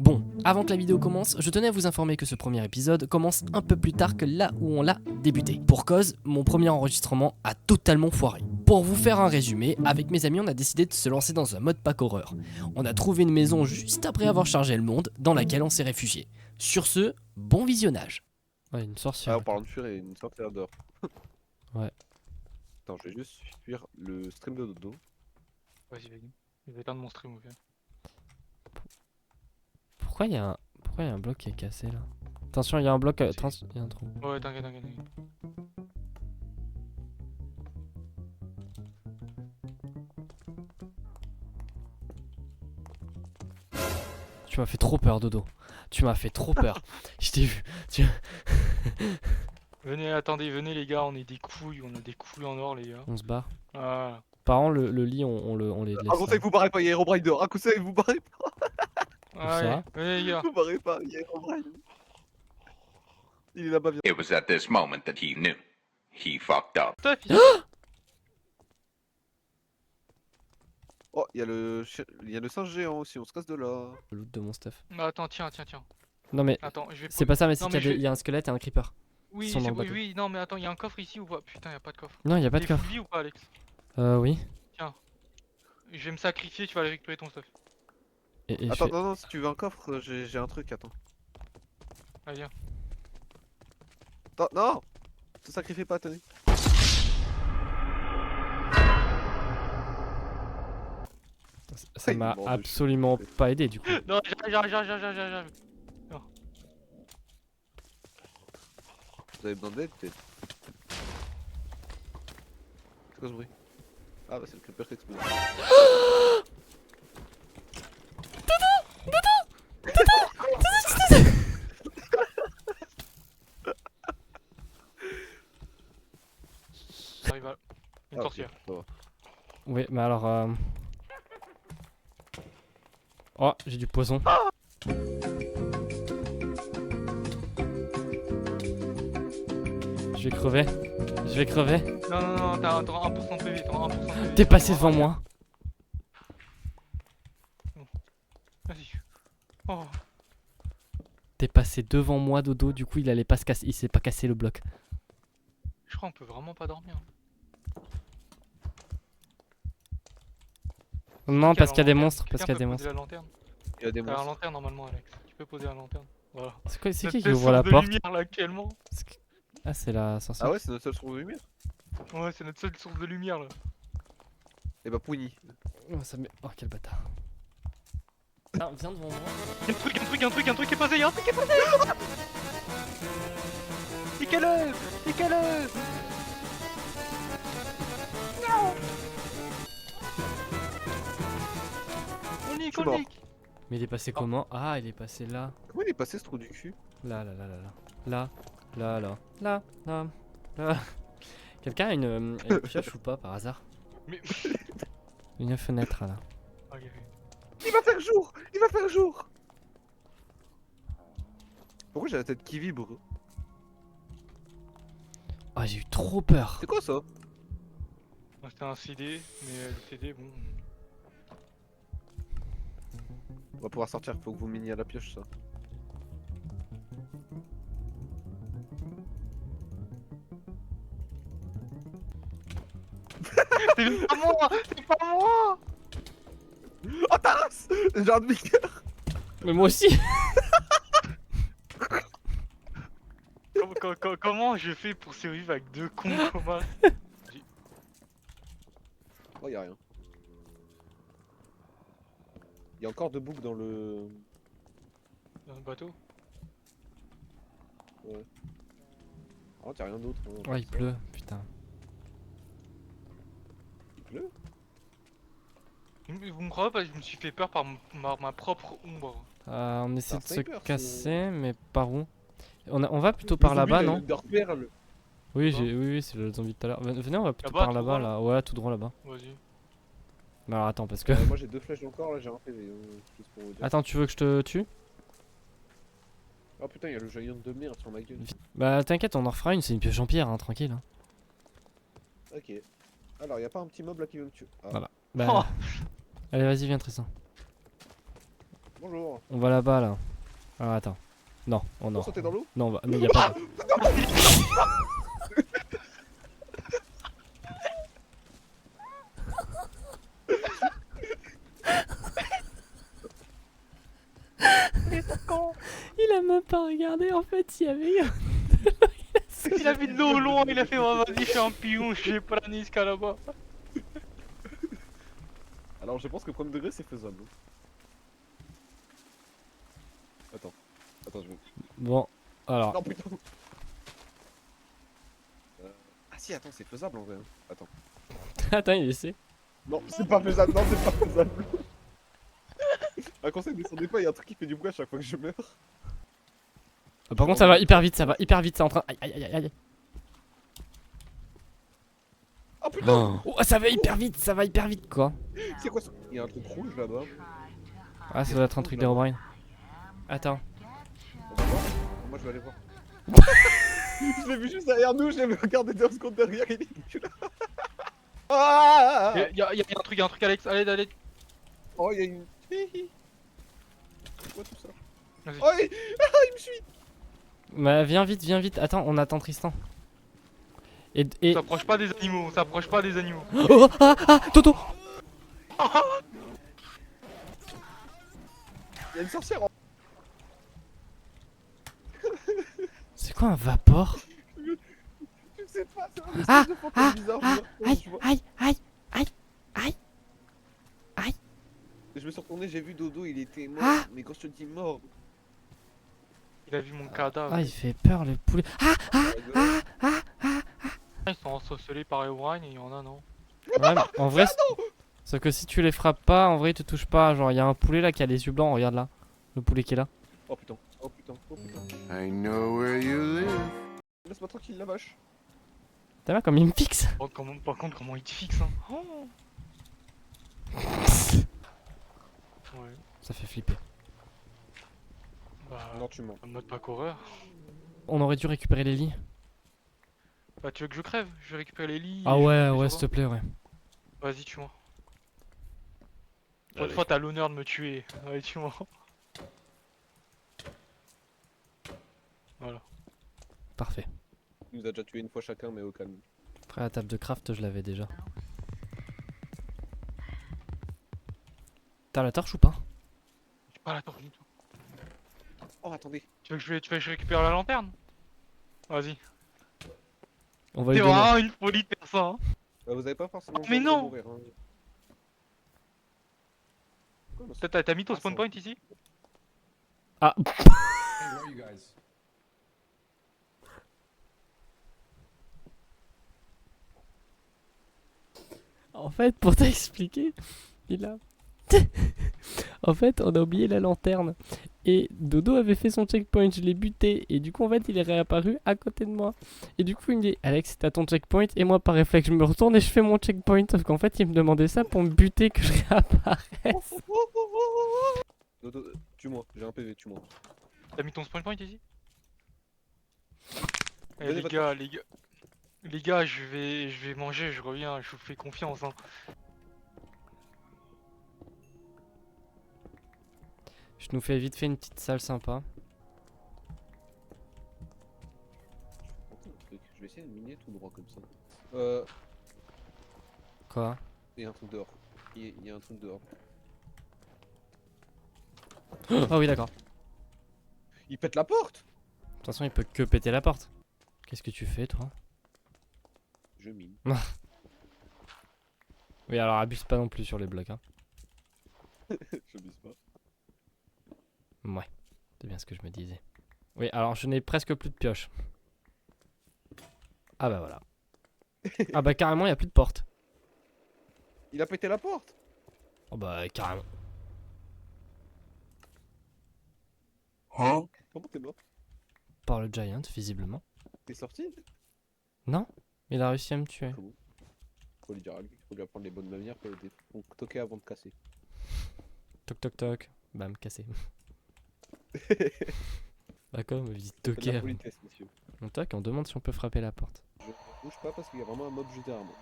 Bon, avant que la vidéo commence, je tenais à vous informer que ce premier épisode commence un peu plus tard que là où on l'a débuté. Pour cause, mon premier enregistrement a totalement foiré. Pour vous faire un résumé, avec mes amis on a décidé de se lancer dans un mode pack horreur. On a trouvé une maison juste après avoir chargé le monde, dans laquelle on s'est réfugié. Sur ce, bon visionnage. Ouais, une sorcière. Ah, en parlant de fuir, et une sorcière dehors. Ouais. Attends, je vais juste fuir le stream de Dodo. Vas-y, vas-y. Je vais éteindre mon stream, ok. Pourquoi il y a un bloc qui est cassé là? Attention, il y a un bloc, il y a un trou. Ouais, t'inquiète. Tu m'as fait trop peur, Dodo. Tu m'as fait trop peur. Je t'ai vu. Venez, attendez, venez les gars, on est des couilles, on a des couilles en or les gars. On se barre. Ah. Par contre, le lit, on les laisse. Racontez que vous barrez pas, il y a Herobrine dehors. Racontez que vous barrez pas. Allez, venez les gars. Vous barrez pas, il y a Herobrine. Il est là-bas, viens. It was at this moment that he knew. He fucked up. Stop, Oh, il y a le singe géant aussi, on se casse de là. Le loot de mon stuff. Attends, tiens. Non mais Attends, je vais. c'est pas ça, mais Non, si mais il y a un squelette et un creeper. Oui, sont dans c'est le bateau. oui, non, mais attends, il y a un coffre ici ou pas? Putain, y a pas de coffre. Non, il y a pas de T'es coffre. full vie ou pas, Alex? Oui. Je vais me sacrifier, tu vas aller récupérer ton stuff. Et Attends, non, si tu veux un coffre, j'ai un truc, attends. Allez, viens. Attends, non. Te sacrifie pas, Tony. ça il m'a mord de absolument chou. pas aidé du coup. Non, j'arrive. Vous avez besoin d'aide, peut-être. C'est quoi ce bruit? Ah bah c'est le creeper qui explose. J'arrive à. Une Ah, ok, sorcière. ça va. Oui, mais alors. Oh, j'ai du poison. Je vais crever. Non, t'auras 1% de PV, t'auras 1% de PV. T'es passé devant moi. Vas-y. Oh. T'es passé devant moi, Dodo. Du coup, il allait pas se casser. Il s'est pas cassé le bloc. Je crois qu'on peut vraiment pas dormir. Non, parce qu'il y a des lanterne. monstres. Parce qu'il y a Quelqu'un des peut monstres. poser la lanterne. Il y a des T'as la monstres. lanterne normalement, Alex. Tu peux poser la lanterne. Voilà. C'est Notre qui seule ouvre la source de porte? lumière là actuellement. Ah, c'est la sorcière. Ah ouais, c'est notre seule source de lumière. Ouais, c'est notre seule source de lumière là. Et bah Pougny. Oh, ça met... oh, quel bâtard. Ah, viens devant moi. Y'a un truc qui est passé, y'a un truc qui est passé. Niquez-le. Non. On nique, Je suis mort. Mais il est passé comment? Ah, il est passé là. Comment il est passé ce trou du cul? Là. Quelqu'un a une pioche ou pas par hasard? Mais. Une fenêtre là. Ok. Il va faire jour. Il va faire jour. Pourquoi j'ai la tête qui vibre? Ah, j'ai eu trop peur. C'est quoi ça? C'était un CD, mais le CD, bon. On va pouvoir sortir, faut que vous miniez à la pioche ça. C'est pas moi. C'est pas moi. Oh ta race! J'ai un demi-cœur! Mais moi aussi. Comment je fais pour survivre avec deux cons communs? Oh y'a rien. Y'a encore deux boucles dans le... Dans le bateau? Ouais. Oh y'a rien d'autre. Hein, Ouais, il pleut, putain. Il pleut? Vous me croyez pas, je me suis fait peur par ma propre ombre. On essaie un de se sniper, casser, mais par où? On va plutôt par là-bas, non? Oui, oui, c'est le zombie de tout à l'heure. Venez, on va plutôt Là-bas, par tout là-bas, droit, là. Ouais, tout droit là-bas. Vas-y. Mais alors attends, parce que... Moi j'ai deux flèches encore, là j'ai un PV. Juste pour vous dire. Attends, tu veux que je te tue? Oh putain, y'a le giant de merde sur ma gueule. Bah t'inquiète, on en refera une, c'est une pioche en pierre, hein, tranquille. Hein. Ok. Alors y'a pas un petit mob là qui veut me tuer. Ah. Voilà. Bah... Oh. Allez, vas-y, viens Tristan. Bonjour. On va là-bas là. Alors attends. Non, oh On non. sauter dans l'eau? Non, il y a pas. Il a même pas regardé en fait, il y avait. Il a vu de l'eau au loin, il a fait oh, vas-y, je suis un pion, j'ai pas la Niska là-bas. Alors je pense que premier degré c'est faisable. Attends. Attends, je vais. Bon, alors. Non putain. Ah si, attends, c'est faisable en vrai. Attends. Attends, il essaie. Non, c'est pas faisable, non, c'est pas faisable. Un conseil, descendez pas, il y a un truc qui fait du bruit à chaque fois que je meurs. Par contre, ça va hyper vite, c'est en train. Aïe aïe aïe aïe. Oh putain. Oh, ça va hyper vite quoi. C'est quoi ça? Il y a un truc rouge là-bas. Ah, ça doit être un truc d'Herobrine. Attends. On va voir. Moi je vais aller voir. Je l'ai vu juste derrière nous, je l'ai regardé 2 secondes derrière, il est là. Ah. Y'a un truc Alex, allez. Oh, il y a une. C'est quoi tout ça? Vas-y. Oh, il me suit. Bah, viens vite. Attends, on attend Tristan. Et. On s'approche pas des animaux, on s'approche pas des animaux. Oh, Toto. Il y a une sorcière. C'est quoi un vapor? Je sais pas, c'est un espèce de fantôme bizarre. Je vois. Aïe. Je me suis retourné, j'ai vu Dodo, il était mort. Ah. Mais quand je te dis mort. Il a vu mon cadavre. Ah, il fait peur le poulet. Ils sont ensorcelés par Herobrine et il y en a non. Ouais, mais en vrai, sauf que si tu les frappes pas, en vrai, ils te touchent pas. Genre, il y a un poulet là qui a les yeux blancs, regarde là. Le poulet qui est là. Oh putain, oh putain, oh putain. I know where you live. Laisse-moi tranquille la vache. T'as vu comme il me fixe? Par contre, comment il te fixe hein. Oh. Ouais, Ça fait flipper. bah. Non, tu mens. En mode pas coureur. On aurait dû récupérer les lits. Bah, tu veux que je crève? Je vais récupérer les lits. Ah et je ouais, vais ouais, les s'il te plaît, ouais. Vas-y, tue-moi. Pour une fois, t'as l'honneur de me tuer. Ouais, tue-moi. Voilà. Parfait. Il nous a déjà tué une fois chacun, mais au calme. Après la table de craft, je l'avais déjà. T'as la torche ou pas? J'ai pas la torche du tout. Oh, attendez. Tu veux que je récupère la lanterne? Vas-y. On va lui T'es donner. vraiment une folie de faire ça. Hein. Vous avez pas forcément. Mais besoin de non. mourir, hein. Quoi, bah, T'as mis ton Ah, spawn ça. point ici? Ah. En fait, pour t'expliquer, il a. En fait, on a oublié la lanterne. Et Dodo avait fait son checkpoint, je l'ai buté. Et du coup, en fait, il est réapparu à côté de moi. Et du coup, il me dit Alex, t'as ton checkpoint. Et moi, par réflexe, je me retourne et je fais mon checkpoint. Sauf qu'en fait, il me demandait ça pour me buter que je réapparaisse. Dodo, tue-moi, j'ai un PV, tue-moi. T'as mis ton spawn point ici? Eh Donnez les votre gars, les gars, je vais manger, je reviens, je vous fais confiance. Hein. Je nous fais vite fait une petite salle sympa. Je vais essayer de miner tout droit comme ça. Quoi? Il y a un truc dehors. Il y a un truc dehors. Ah oui, d'accord. Il pète la porte. De toute façon, il peut que péter la porte. Qu'est-ce que tu fais, toi? Je mine. Oui, alors abuse pas non plus sur les blocs, hein. Je bise pas. Ouais, c'est bien ce que je me disais. Oui, alors je n'ai presque plus de pioche. Ah bah voilà. Ah bah carrément, il n'y a plus de porte. Il a pété la porte. Oh bah carrément. Huh? Comment t'es mort? Par le giant, visiblement. T'es sorti? Non, il a réussi à me tuer. Comment? Faut lui dire à lui, faut lui apprendre les bonnes manières pour toquer avant de casser. Toc toc toc. Bam, cassé. D'accord, me dit C'est de toquer la avant. politesse, monsieur. On toque, on demande si on peut frapper la porte. Je bouge pas parce qu'il y a vraiment un mob juste derrière moi.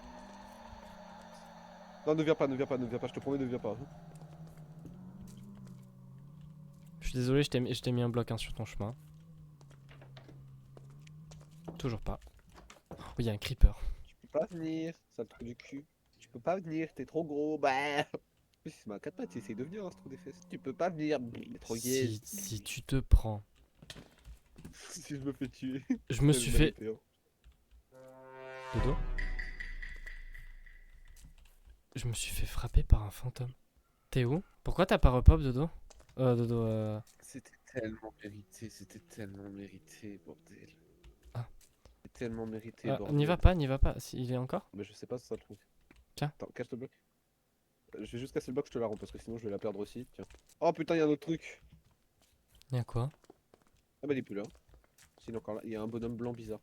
Non, ne viens pas, je te promets, ne viens pas. Désolé, je t'ai mis un bloc hein, sur ton chemin. Toujours pas. Oh, il y a un creeper. Tu peux pas venir, sale trou du cul. Tu peux pas venir, t'es trop gros. Bah. C'est ma 4 pattes, essaye de venir, hein, ce trou des fesses. Tu peux pas venir. T'es trop gay. Si tu te prends. Si je me fais tuer. Je me C'est suis la fait. vérité, hein. Dodo. Je me suis fait frapper par un fantôme. T'es où? Pourquoi t'as pas repop, Dodo? Dodo, C'était tellement mérité, bordel. Ah. C'était tellement mérité, bordel. N'y va pas. Il est encore? Mais je sais pas, c'est ça le truc. Tiens. Attends, cache le bloc. Je vais juste casser le bloc, je te la rends parce que sinon je vais la perdre aussi. Tiens. Oh putain, il y a un autre truc. Y'a quoi? Ah bah il est plus là. Sinon encore là, il y a un bonhomme blanc bizarre.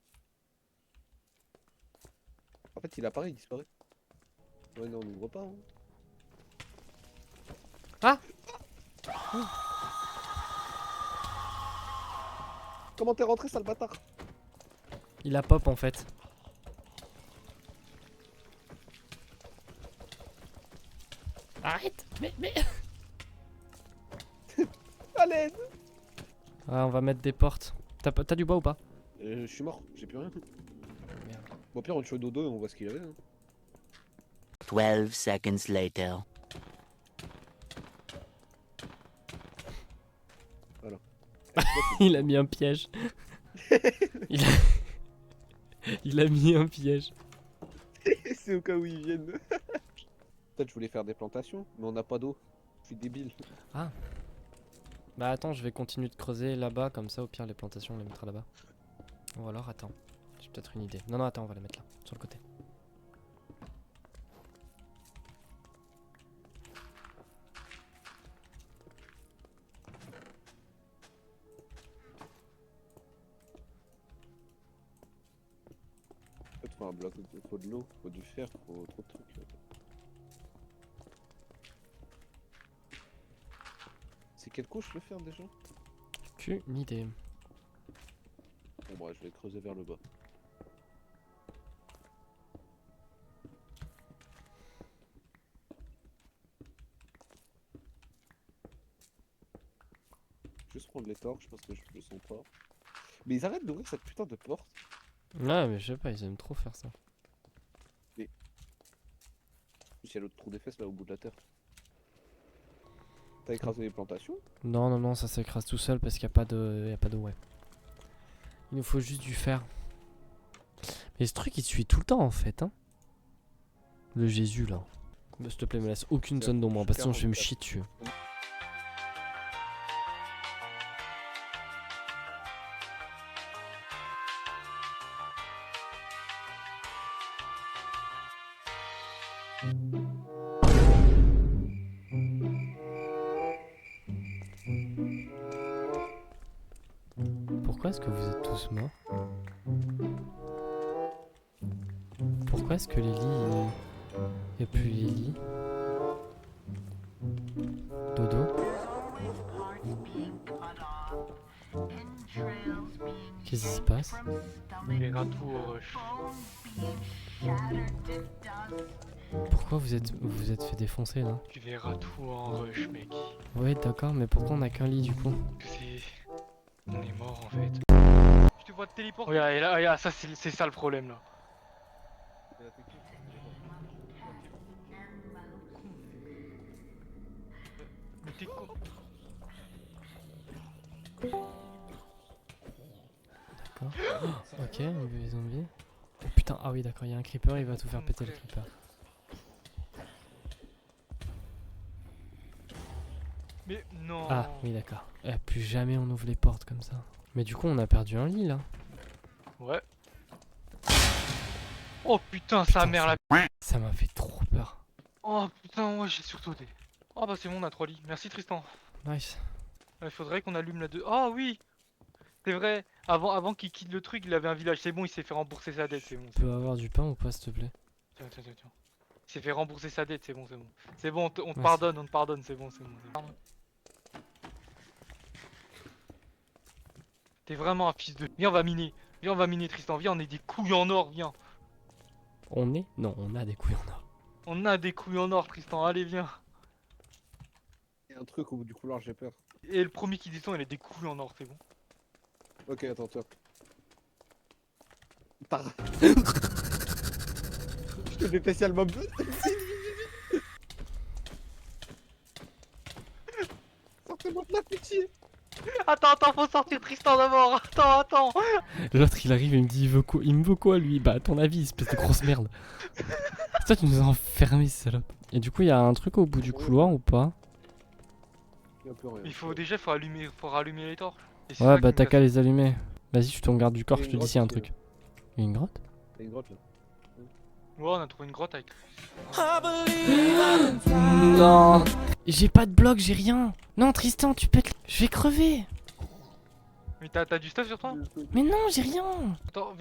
En fait, il apparaît, il disparaît. Ouais, non, on n'ouvre pas. Hein. Ah! Comment t'es rentré, sale bâtard? Il a pop en fait. Arrête! Mais. À l'aide! Ah, on va mettre des portes. T'as du bois ou pas? Je suis mort, j'ai plus rien. Merde. Bon, pire, on le tue au dodo et on voit ce qu'il avait. Hein. 12 seconds later. Il a mis un piège. il, a... il a mis un piège. C'est au cas où ils viennent. Peut-être je voulais faire des plantations, mais on n'a pas d'eau. Je suis débile. Bah attends, je vais continuer de creuser là-bas, comme ça au pire les plantations on les mettra là-bas. Ou alors attends, j'ai peut-être une idée. Non attends, on va les mettre là, sur le côté. En fait, faut un bloc, faut de l'eau, faut du fer, faut trop de trucs. C'est quelle couche le fer déjà? Qu'une idée. Bon bref, je vais creuser vers le bas. Juste prendre les torches parce que je le sens pas. Mais ils arrêtent d'ouvrir cette putain de porte. Ouais mais je sais pas, ils aiment trop faire ça. Il y a l'autre trou des fesses là au bout de la terre. T'as écrasé les plantations? Non, ça s'écrase tout seul parce qu'il n'y a pas d'eau, ouais. Il nous faut juste du fer. Mais ce truc il te suit tout le temps en fait, hein. Le Jésus là. Bah, s'il te plaît, me laisse aucune zone d'ombre, hein, parce que sinon je vais me chier dessus. Pourquoi est-ce que vous êtes tous morts? Pourquoi est-ce que les lits... Y'a plus les lits? Dodo? Qu'est-ce qui se passe? Les ratous au rush. Pourquoi vous êtes fait défoncer là? Tu verras tout en rush, mec. Ouais d'accord, mais pourquoi on a qu'un lit du coup? C'est... On est mort en fait. Je te vois te téléporter. Regarde, et là, regarde, ça c'est ça le problème là. Mais t'es con. D'accord. Oh, ok, il veut les zombies. Oh putain, ah oui d'accord, il y a un creeper, il va tout faire péter le creeper. Mais non. Ah oui d'accord. Plus jamais on ouvre les portes comme ça. Mais du coup on a perdu un lit là. Ouais. Oh putain, sa mère la... Ça m'a fait trop peur. Oh putain, moi j'ai sursauté. Oh bah c'est bon, on a 3 lits. Merci Tristan. Nice. Il faudrait qu'on allume la 2. Ah oui. C'est vrai. Avant qu'il quitte le truc, il avait un village. C'est bon, il s'est fait rembourser sa dette. C'est bon. Tu peux avoir du pain ou pas s'il te plaît? Tiens. Il s'est fait rembourser sa dette. C'est bon. C'est bon, on te Ouais, pardonne, on te pardonne. C'est bon. T'es vraiment un fils de... Viens, on va miner Tristan. Viens, on est des couilles en or. Viens. On est? Non, on a des couilles en or. On a des couilles en or, Tristan. Allez, viens. Il y a un truc au bout du couloir, j'ai peur. Et le premier qui descend, il a des couilles en or, c'est bon. Ok, attends, toi. Par... Je te fais spécialement bleu. Sortez-moi de la pitié. Attends, faut sortir Tristan d'abord. Attends. L'autre il arrive et il me dit il me veut quoi lui? Bah à ton avis, espèce de grosse merde. Toi tu nous as enfermés salope. Et du coup il y a un truc au bout du couloir ou pas? Y'a plus rien. Il faut déjà faut rallumer les torches. Et c'est Ouais ça bah qui me t'as casse. qu'à les allumer. Vas-y je suis ton garde du corps, Il y a je une te dis s'il y a un grotte truc. Il y a une grotte? Y'a une grotte là. Ouais, on a trouvé une grotte avec. Non. J'ai pas de bloc, j'ai rien. Non Tristan tu pètes. Je vais crever. Mais t'as du stuff sur toi? Mais non j'ai rien. Attends,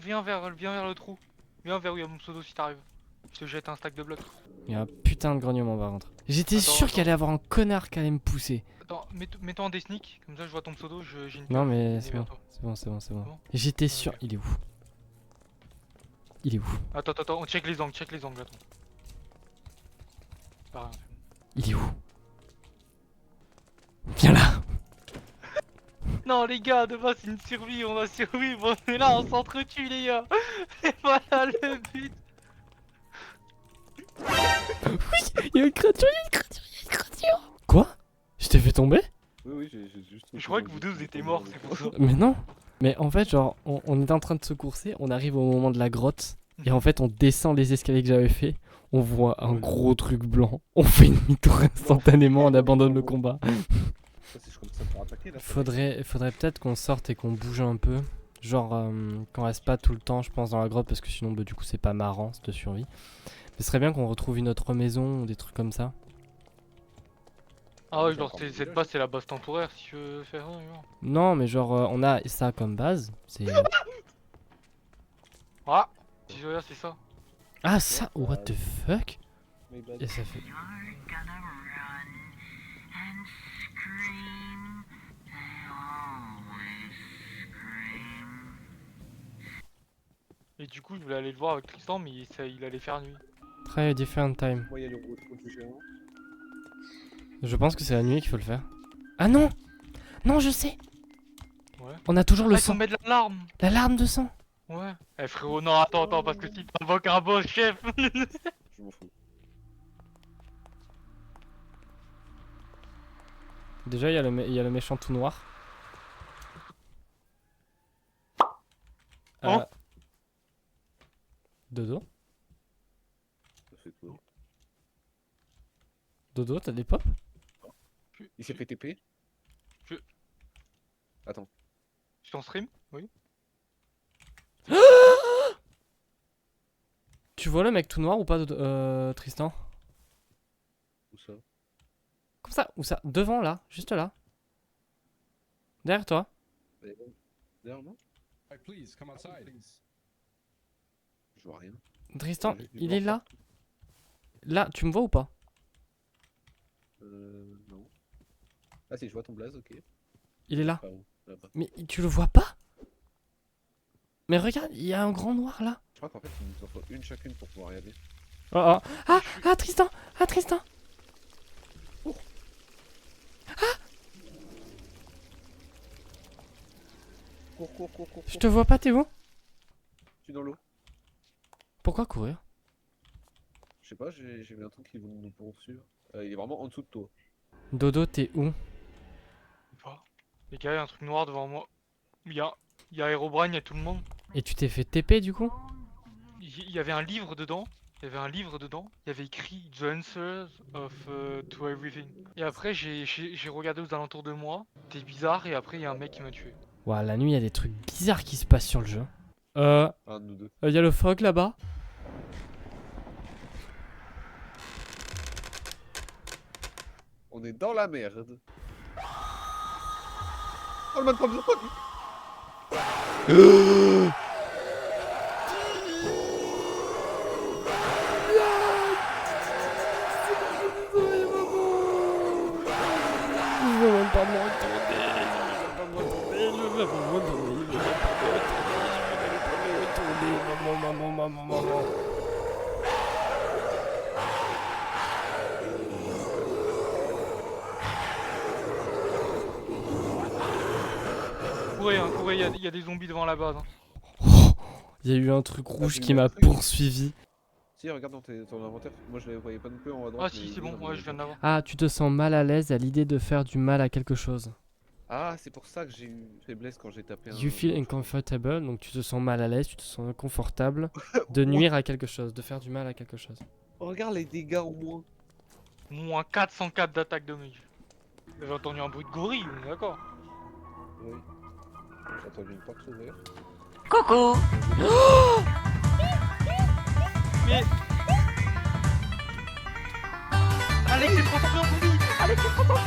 viens vers le trou. Viens vers où il y a mon pseudo si t'arrives. Je te jette un stack de blocs. Il y a un putain de grognement par contre. J'étais Attends, sûr qu'il allait y avoir un connard qui allait me pousser. Attends, mets-toi en des sneaks, comme ça je vois ton pseudo, j'ai une Non pioche, mais et c'est vers bon, toi. c'est bon. Bon. J'étais sûr. ok. Il est où? Il est où? Attends, on check les angles, attends. Pas rien. Il est où? Viens là. Non les gars, de base c'est une survie, on a survécu, on est là, on s'entretue les gars. Et voilà le but. Il y a une créature, Quoi? Je t'ai fait tomber? Oui, j'ai juste. Je crois que vous deux vous étiez morts, c'est pour ça. Mais non. Mais en fait, genre, on était en train de se courser, on arrive au moment de la grotte, et en fait, on descend les escaliers que j'avais fait, on voit un gros truc blanc, on fait une demi-tour instantanément, on abandonne le combat. Ça, c'est je commence à me faire attaquer là. Faudrait peut-être qu'on sorte et qu'on bouge un peu. Genre, qu'on reste pas tout le temps, je pense, dans la grotte, parce que sinon, bah, du coup, c'est pas marrant, cette survie. Mais ce serait bien qu'on retrouve une autre maison ou des trucs comme ça. Ah ouais, genre cette base c'est la base temporaire si tu veux faire ça, genre. Non, mais genre, on a ça comme base. C'est. Ah, si je regarde c'est ça. Ah, ça, what the fuck? My bad. Et ça fait. Et du coup je voulais aller le voir avec Tristan mais il allait faire nuit. Try a different time. Moi, y'a le trou du géant. Je pense que c'est la nuit qu'il faut le faire. Ah non! Non, je sais! Ouais. On a toujours le Ah, il faut sang. mettre l'alarme. L'alarme de sang. Ouais. Eh frérot, non attends, parce que si t'invoques un boss chef. Je m'en fous. Déjà, il y a le méchant tout noir. Oh. Dodo? Ça fait quoi? Dodo, t'as des pops? Il s'est fait TP. Attends. Je t'en stream? Oui. Tu vois le mec tout noir ou pas, Tristan? Où ça? Comme ça, où ça? Devant là, juste là. Derrière toi. Derrière moi? Please, come outside. Je vois rien. Tristan, Ouais, je il vois est là. Là, tu me vois ou pas? Non. Ah si, je vois ton blaze, ok. Il est là. Pas où? Là-bas. Mais tu le vois pas? Mais regarde, il y a un grand noir là. Je crois qu'en fait, il nous en faut une chacune pour pouvoir y aller. Oh, oh. Ah, Tristan! Ah, Tristan! Cours. Je te vois pas, t'es où? Je suis dans l'eau. Pourquoi courir? Je sais pas, j'ai vu un truc qui veut nous poursuivre. Il est vraiment en dessous de toi. Dodo, t'es où? Pas. Les gars, il y a un truc noir devant moi. Il y a Herobrine, il y a tout le monde. Et tu t'es fait TP du coup? Il y avait un livre dedans. Il y avait écrit The Answers of to Everything. Et après, j'ai regardé aux alentours de moi. C'était bizarre. Et après, il y a un mec qui m'a tué. Ouah, la nuit, il y a des trucs bizarres qui se passent sur le jeu. Un de nous deux. Il y a le fog là-bas. On est dans la merde. Oh le man from the fog. courez, il y a des zombies devant la base. Hein. Il y a eu un truc rouge j'ai qui eu un m'a truc. poursuivi. Si, regarde dans ton inventaire. Moi, je les voyais pas non plus en haut à droite. Ah si, mais c'est ils bon, sont dans ouais, mon je viens inventaire. d'avoir. Ah, tu te sens mal à l'aise à l'idée de faire du mal à quelque chose. Ah, c'est pour ça que j'ai eu faiblesse quand j'ai tapé un. You feel je crois. uncomfortable, donc tu te sens mal à l'aise, tu te sens inconfortable de nuire à quelque chose, de faire du mal à quelque chose. Regarde les dégâts au moins. Moins 404 d'attaque de mage. J'ai entendu un bruit de gorille, on est d'accord. Oui. J'ai entendu une porte s'ouvrir. Coucou. Mais... Alex est transformé en zombie. Alex est transformé.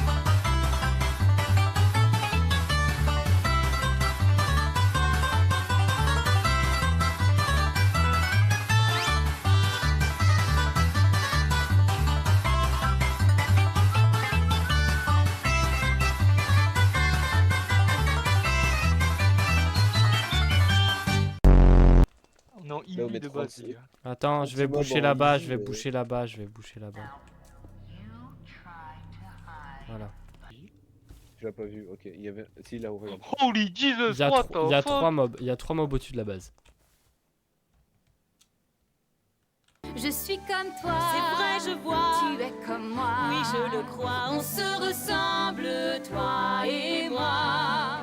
Non, Là, on il met de 36. base, les gars. Attends, je vais Maximum boucher en là-bas, easy, je vais boucher là-bas, je vais boucher là-bas. Voilà. Je l'ai pas vu, ok. Il y avait. Si, là, regarde. Holy Jesus, Il y a, what il y a the trois fuck. mobs, il y a 3 mobs au-dessus de la base. Je suis comme toi. C'est vrai, je vois. Tu es comme moi. Oui, je le crois. On se ressemble, toi et moi.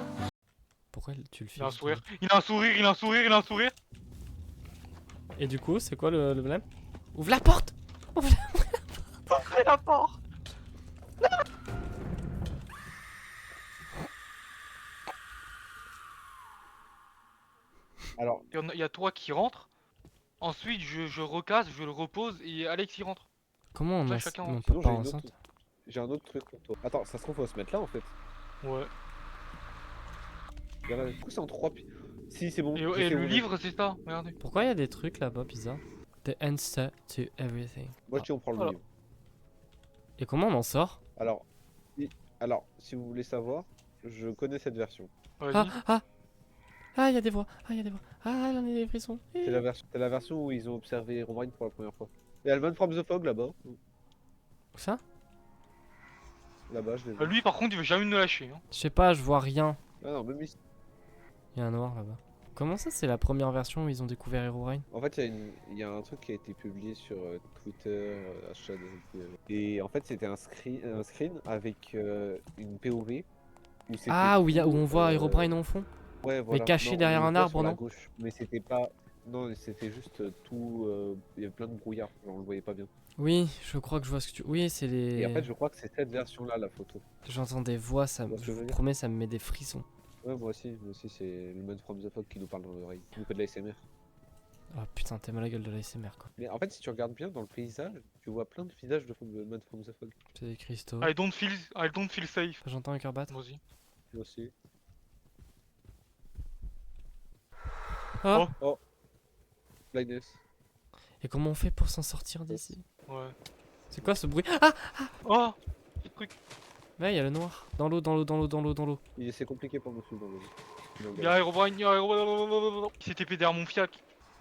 Pourquoi tu le Il a un filmes sourire, il a un sourire, il a un sourire, il a un sourire. Et du coup, c'est quoi le problème? Ouvre la porte! Ouvre la... Ouvrez la porte. Alors, Il y a toi qui rentre. Ensuite, je recasse, je le repose et Alex y rentre. Comment on, Ça, en... chacun on rentre. peut sinon, pas j'ai une autre- enceinte? j'ai un autre truc pour toi. Attends, ça se trouve, faut se mettre là en fait. Ouais. Regarde, du coup, c'est en 3 Si, c'est bon. Et, je et sais le où on est. livre, c'est ça, regardez. Pourquoi il y a des trucs là-bas bizarres? The answer to everything. Moi, je dis, on prend le Voilà. livre. Et comment on en sort? Alors, si vous voulez savoir, je connais cette version. Vas-y. Ah, il y a des voix. Ah, il y a des voix. Ah, j'en ai des frissons. C'est la version où ils ont observé Romain pour la première fois. Il y a le Man from the Fog là-bas. Où ça? Là-bas, je l'ai vu. Lui, par contre, il veut jamais nous lâcher. Hein. Je sais pas, je vois rien. Ah non, même ici. Il y a un noir là-bas. Comment ça, c'est la première version où ils ont découvert Herobrine? En fait, il y a un truc qui a été publié sur Twitter, hashtag, et en fait, c'était un screen avec une POV. Où c'était Ah, où tout, on voit Herobrine en fond? Ouais, voilà. caché Non, derrière on le un voit arbre, sur la non gauche, mais c'était pas. Non, c'était juste tout. Il y avait plein de brouillard, genre on le voyait pas bien. Oui, je crois que je vois ce que tu... Oui, c'est les... Et en fait, je crois que c'est cette version-là, la photo. J'entends des voix, ça... Tu vois ce que je je veux vous dire promets, ça me met des frissons. Ouais, moi aussi, c'est le Man from the Fog qui nous parle dans l'oreille. Il nous fait de l'ASMR. Oh putain, t'es mal la gueule de l'ASMR quoi. Mais en fait, si tu regardes bien dans le paysage, tu vois plein de visages de Man from the Fog. C'est des cristaux. I don't feel safe. J'entends un cœur battre. Moi aussi. Moi aussi. Oh. Oh Blindness. Et comment on fait pour s'en sortir d'ici? Ouais. C'est quoi ce bruit? Ah! Oh, petit truc. Ouais, il y a le noir. Dans l'eau, dans l'eau, dans l'eau, dans l'eau, dans l'eau. C'est compliqué pour nous suivre dans le Il y a Herobrine, il y a Herobrine. Il s'est TP derrière mon fiac.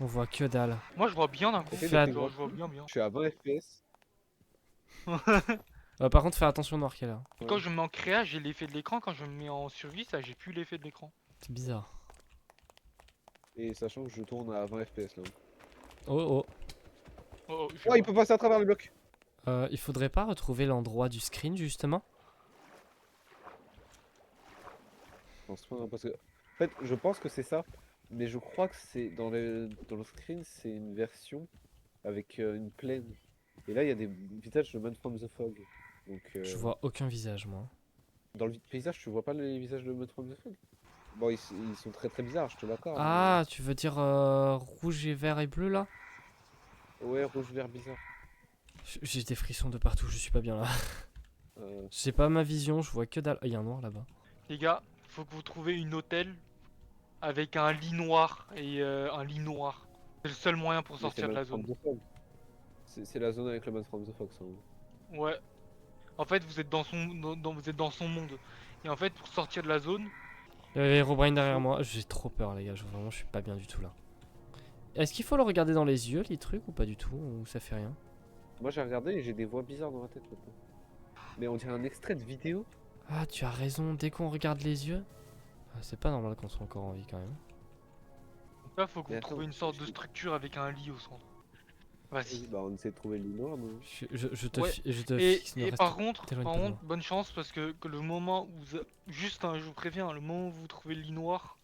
On voit que dalle. Moi, je vois bien d'un coup. Essaye Fais de Genre, voir. je vois bien. Je suis à 20 FPS. Par contre, fais attention au noir qu'il y a là. Quand je me mets en créa, j'ai l'effet de l'écran. Quand je me mets en survie, ça, j'ai plus l'effet de l'écran. C'est bizarre. Et sachant que je tourne à 20 FPS là. Oh oh. Oh, Oh, il peut passer à travers le bloc. Il faudrait pas retrouver l'endroit du screen justement? Non, c'est pas parce que. En fait, je pense que c'est ça. Mais je crois que c'est dans le screen, c'est une version avec une plaine. Et là, il y a des visages de Man from the Fog. Donc, Je vois aucun visage moi. dans le paysage, tu vois pas les visages de Man from the Fog? Bon, ils sont très très bizarres, je te l'accorde. Ah, tu veux dire rouge et vert et bleu là? mais- Ouais, rouge, vert, bizarre. J'ai des frissons de partout, je suis pas bien là. Euh, J'ai pas ma vision, je vois que dalle. Il y a un noir là-bas. Les gars, faut que vous trouviez une hôtel avec un lit noir et un lit noir. C'est le seul moyen pour mais sortir c'est de la Man from zone. the Fog. C'est la zone avec le Man from the Fog, ça. Hein. Ouais. En fait, vous êtes dans son monde. Et en fait, pour sortir de la zone, Il y avait Herobrine derrière moi. J'ai trop peur les gars, vraiment je suis pas bien du tout là. Est-ce qu'il faut le regarder dans les yeux les trucs ou pas du tout? Ou ça fait rien? Moi, j'ai regardé et j'ai des voix bizarres dans la tête maintenant. Mais on dirait un extrait de vidéo. Ah tu as raison, dès qu'on regarde les yeux. C'est pas normal qu'on soit encore en vie quand même. Donc là, faut que Mais vous attends, trouviez une sorte de je- structure avec un lit au centre. Vas-y. Bah, on essaie de trouver le lit noir, nous. Je te, Ouais, je te Et, fixe, ne et reste- par contre, t'éloigne pas de moi. bonne chance parce que le moment où juste, je vous préviens, le moment où vous trouvez le lit noir,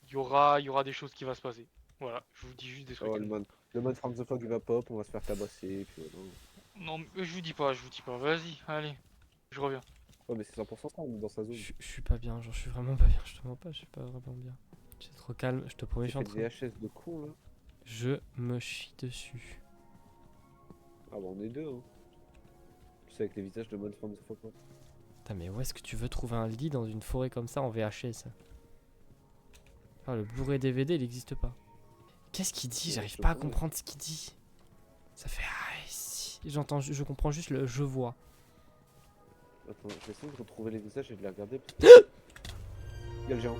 il y aura des choses qui vont se passer. Voilà, je vous dis juste des trucs. Oh, le man from the fog il va pop, on va se faire tabasser, puis Non, mais je vous dis pas. Vas-y, allez, je reviens. Ouais, mais c'est 100% ça, on est dans sa zone. Je suis pas bien, genre je suis vraiment pas bien, je te mens pas, je suis pas vraiment bien. C'est trop calme, je te promets, je J'ai suis en fait train. des VHS de con, là. Je me chie dessus. Ah, bah, on est deux, hein. C'est avec les visages de man from the fog. Hein. Putain, mais où est-ce que tu veux trouver un lit dans une forêt comme ça en VHS? Ah, le Blu-ray DVD il existe pas. Qu'est-ce qu'il dit? Ouais, J'arrive je pas à vois. comprendre ce qu'il dit. Ça fait ah si. J'entends, je comprends juste le je vois. Attends, je vais essayer de retrouver les visages et de les regarder. Parce que... Il y a le géant.